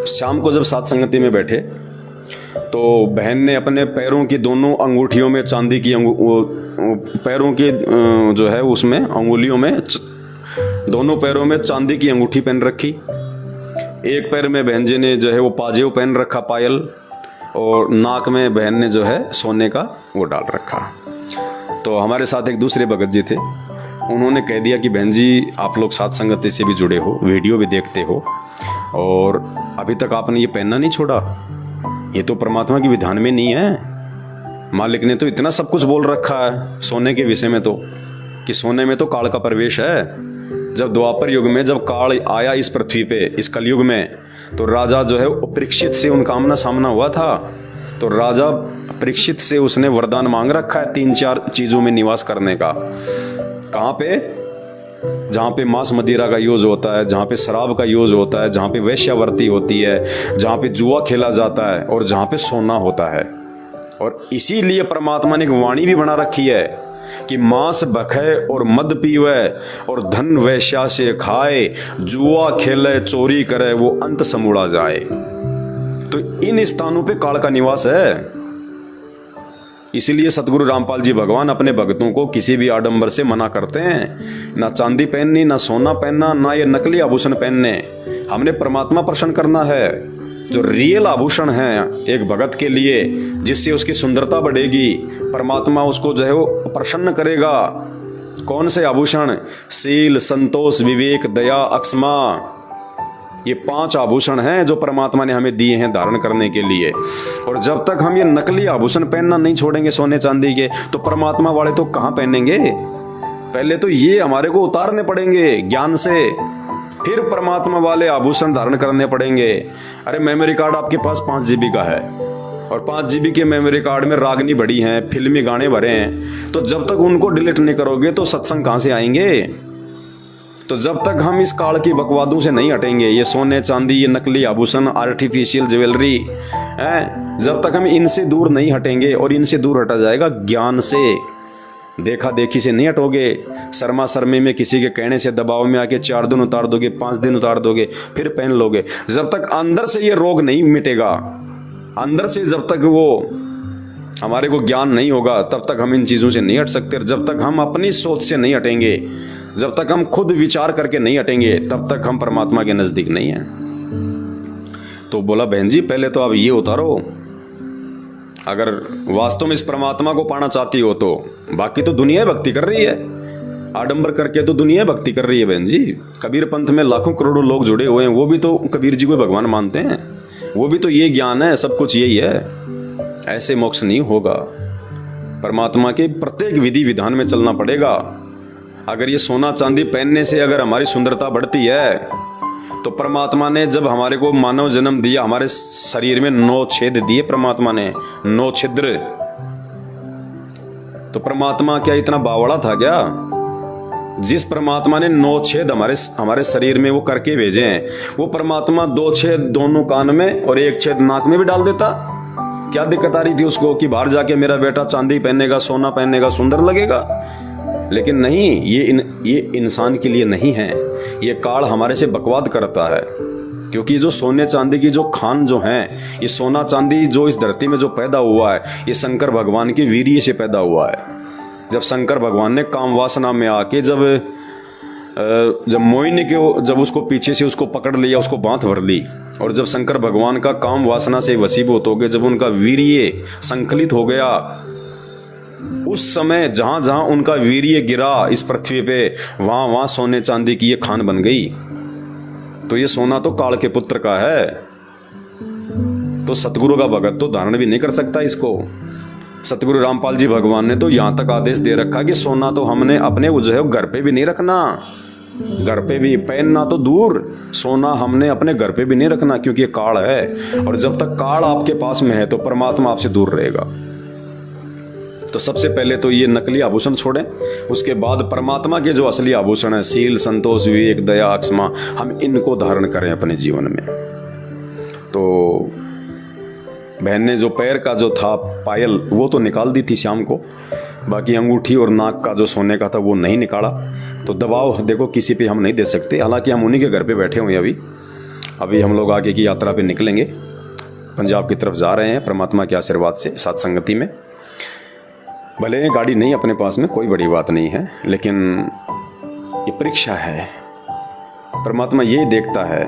शाम को जब सात संगति में बैठे तो बहन ने अपने पैरों की दोनों अंगूठियों में चांदी की पैरों की जो है उसमें अंगुलियों में दोनों पैरों में चांदी की अंगूठी पहन रखी। एक पैर में बहन जी ने जो है वो पाजेव पहन रखा, पायल, और नाक में बहन ने जो है सोने का वो डाल रखा। तो हमारे साथ एक दूसरे भगत जी थे, उन्होंने कह दिया कि बहन जी आप लोग सात संगति से भी जुड़े हो, वीडियो भी देखते हो, और अभी तक आपने ये पहनना नहीं छोड़ा, ये तो परमात्मा के विधान में नहीं है। मालिक ने तो इतना सब कुछ बोल रखा है सोने के विषय में, तो कि सोने में तो काल का प्रवेश है। जब द्वापर युग में जब काल आया इस पृथ्वी पे, इस कलयुग में, तो राजा जो है परीक्षित से उनका आमना सामना हुआ था। तो राजा परीक्षित से उसने वरदान मांग रखा है 3-4 चीजों में निवास करने का। कहाँ पे? जहाँ पे मांस मदिरा का यूज होता है, जहाँ पे शराब का यूज होता है, जहाँ पे वेश्यावृत्ति होती है, जहाँ पे जुआ खेला जाता है, और जहाँ पे सोना होता है। और इसीलिए परमात्मा ने एक वाणी भी बना रखी है कि मांस बखे और मद पीवे और धन वैश्या से खाए, जुआ खेले चोरी करे वो अंत समूड़ा जाए। तो इन स्थानों पे काल का निवास है। इसीलिए सतगुरु रामपाल जी भगवान अपने भक्तों को किसी भी आडंबर से मना करते हैं, ना चांदी पहननी, ना सोना पहनना, ना ये नकली आभूषण पहनने। हमने परमात्मा प्रसन्न करना है। जो रियल आभूषण है एक भगत के लिए, जिससे उसकी सुंदरता बढ़ेगी, परमात्मा उसको जो है वो प्रसन्न करेगा। कौन से आभूषण? शील, संतोष, विवेक, दया, अक्षमा, ये 5 आभूषण हैं जो परमात्मा ने हमें दिए हैं धारण करने के लिए। और जब तक हम ये नकली आभूषण पहनना नहीं छोड़ेंगे सोने चांदी के, तो परमात्मा वाले तो कहाँ पहनेंगे? पहले तो ये हमारे को उतारने पड़ेंगे ज्ञान से, फिर परमात्मा वाले आभूषण धारण करने पड़ेंगे। अरे मेमोरी कार्ड आपके पास 5 GB का है, और 5 GB के मेमोरी कार्ड में रागनी भरी हैं, फिल्मी गाने भरे हैं, तो जब तक उनको डिलीट नहीं करोगे तो सत्संग कहाँ से आएंगे? तो जब तक हम इस काल की बकवादों से नहीं हटेंगे, ये सोने चांदी, ये नकली आभूषण, आर्टिफिशियल ज्वेलरी है, जब तक हम इनसे दूर नहीं हटेंगे, और इनसे दूर हटा जाएगा ज्ञान से, देखा देखी से नहीं हटोगे, शर्मा शर्मी में किसी के कहने से दबाव में आके 4 दिन उतार दोगे, 5 दिन उतार दोगे, फिर पहन लोगे। जब तक अंदर से ये रोग नहीं मिटेगा, अंदर से जब तक वो हमारे को ज्ञान नहीं होगा, तब तक हम इन चीज़ों से नहीं हट सकते। जब तक हम अपनी सोच से नहीं हटेंगे, जब तक हम खुद विचार करके नहीं हटेंगे, तब तक हम परमात्मा के नजदीक नहीं हैं। तो बोला बहन जी पहले तो आप ये उतारो, अगर वास्तव में इस परमात्मा को पाना चाहती हो तो। बाकी तो दुनिया भक्ति कर रही है, आडंबर करके तो दुनिया भक्ति कर रही है बहन जी। कबीर पंथ में लाखों करोड़ों लोग जुड़े हुए हैं, वो भी तो कबीर जी को भगवान मानते हैं, वो भी तो ये ज्ञान है, सब कुछ यही है। ऐसे मोक्ष नहीं होगा, परमात्मा के प्रत्येक विधि विधान में चलना पड़ेगा। अगर ये सोना चांदी पहनने से अगर हमारी सुंदरता बढ़ती है, तो परमात्मा ने जब हमारे को मानव जन्म दिया, हमारे शरीर में 9 छेद दिए परमात्मा ने, 9 छिद्र। तो परमात्मा क्या इतना बावड़ा था क्या? जिस परमात्मा ने 9 छेद हमारे शरीर में वो करके भेजे हैं, वो परमात्मा 2 छेद दोनों कान में और 1 छेद नाक में भी डाल देता। क्या दिक्कत आ रही थी उसको कि बाहर जाके मेरा बेटा चांदी पहनेगा, सोना पहनेगा, सुंदर लगेगा? लेकिन नहीं, ये इंसान के लिए नहीं है। ये काल हमारे से बकवाद करता है, क्योंकि जो सोने चांदी की जो खान जो है, ये सोना चांदी जो इस धरती में जो पैदा हुआ है, ये शंकर भगवान के वीर्य से पैदा हुआ है। जब शंकर भगवान ने काम वासना में आके जब मोहिनी के जब उसको पीछे से उसको पकड़ लिया, उसको बांध भर ली, और जब शंकर भगवान का काम वासना से वशीभूत हो गए, जब उनका वीर्य संकलित हो गया, उस समय जहां जहां उनका वीर्य गिरा इस पृथ्वी पे, वहां वहां सोने चांदी की ये खान बन गई। तो ये सोना तो काल के पुत्र का है, तो सतगुरु का भगत तो धारण भी नहीं कर सकता इसको। सतगुरु रामपाल जी भगवान ने तो यहां तक आदेश दे रखा कि सोना तो हमने अपने जो है घर पे भी नहीं रखना, घर पे भी पहनना तो दूर, सोना हमने अपने घर पे भी नहीं रखना, क्योंकि ये काल है, और जब तक काल आपके पास में है तो परमात्मा आपसे दूर रहेगा। तो सबसे पहले तो ये नकली आभूषण छोड़ें, उसके बाद परमात्मा के जो असली आभूषण है, शील, संतोष, विवेक, दया, अक्षमा, हम इनको धारण करें अपने जीवन में। तो बहन ने जो पैर का जो था पायल वो तो निकाल दी थी शाम को, बाकी अंगूठी और नाक का जो सोने का था वो नहीं निकाला। तो दबाव देखो किसी पे हम नहीं दे सकते, हालांकि हम उन्हीं के घर पे बैठे हुए अभी, अभी हम लोग आगे की यात्रा पे निकलेंगे, पंजाब की तरफ जा रहे हैं परमात्मा के आशीर्वाद से, साथ संगति में। भले ही गाड़ी नहीं अपने पास में, कोई बड़ी बात नहीं है, लेकिन ये परीक्षा है। परमात्मा ये देखता है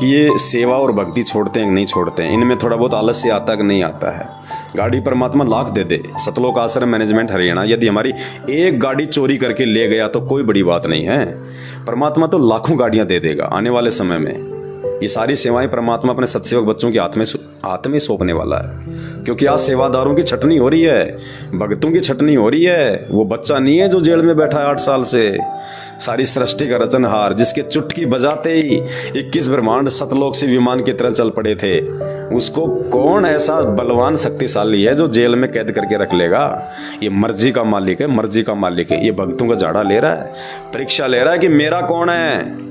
कि ये सेवा और भक्ति छोड़ते हैं कि नहीं छोड़ते हैं, इनमें थोड़ा बहुत आलस्य आता है कि नहीं आता है। गाड़ी परमात्मा लाख दे दे, सतलोक आश्रम मैनेजमेंट हरियाणा यदि हमारी एक गाड़ी चोरी करके ले गया तो कोई बड़ी बात नहीं है। परमात्मा तो लाखों गाड़ियां दे देगा आने वाले समय में। ये सारी सेवाएं परमात्मा अपने सत्सेवक बच्चों के हाथ में सौंपने वाला है, क्योंकि आज सेवादारों की छटनी हो रही है, भक्तों की छटनी हो रही है। वो बच्चा नहीं है जो जेल में बैठा है 8 साल से, सारी सृष्टि का रचनहार, जिसके चुटकी बजाते ही 21 ब्रह्मांड सतलोक से विमान की तरह चल पड़े थे। उसको कौन ऐसा बलवान शक्तिशाली है जो जेल में कैद करके रख लेगा? ये मर्जी का मालिक है, मर्जी का मालिक है। ये भक्तों का झाड़ा ले रहा है, परीक्षा ले रहा है कि मेरा कौन है,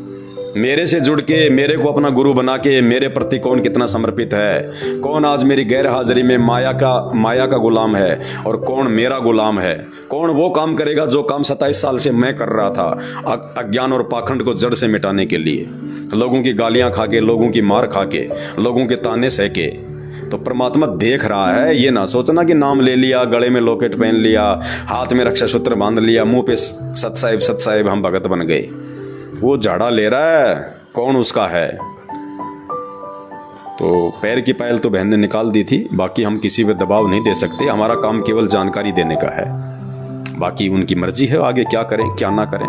मेरे से जुड़ के मेरे को अपना गुरु बना के मेरे प्रति कौन कितना समर्पित है, कौन आज मेरी गैर हाजिरी में माया का गुलाम है और कौन मेरा गुलाम है। कौन वो काम करेगा जो काम 27 साल से मैं कर रहा था, अज्ञान और पाखंड को जड़ से मिटाने के लिए, लोगों की गालियां खा के, लोगों की मार खा के, लोगों के ताने सह के। तो परमात्मा देख रहा है। ये ना सोचना कि नाम ले लिया, गले में लॉकेट पहन लिया, हाथ में रक्षा सूत्र बांध लिया, मुंह पे सत साहिब हम भगत बन गए। वो झाड़ा ले रहा है, कौन उसका है। तो पैर की पायल तो बहन ने निकाल दी थी, बाकी हम किसी पे दबाव नहीं दे सकते। हमारा काम केवल जानकारी देने का है, बाकी उनकी मर्जी है आगे क्या करें क्या ना करें।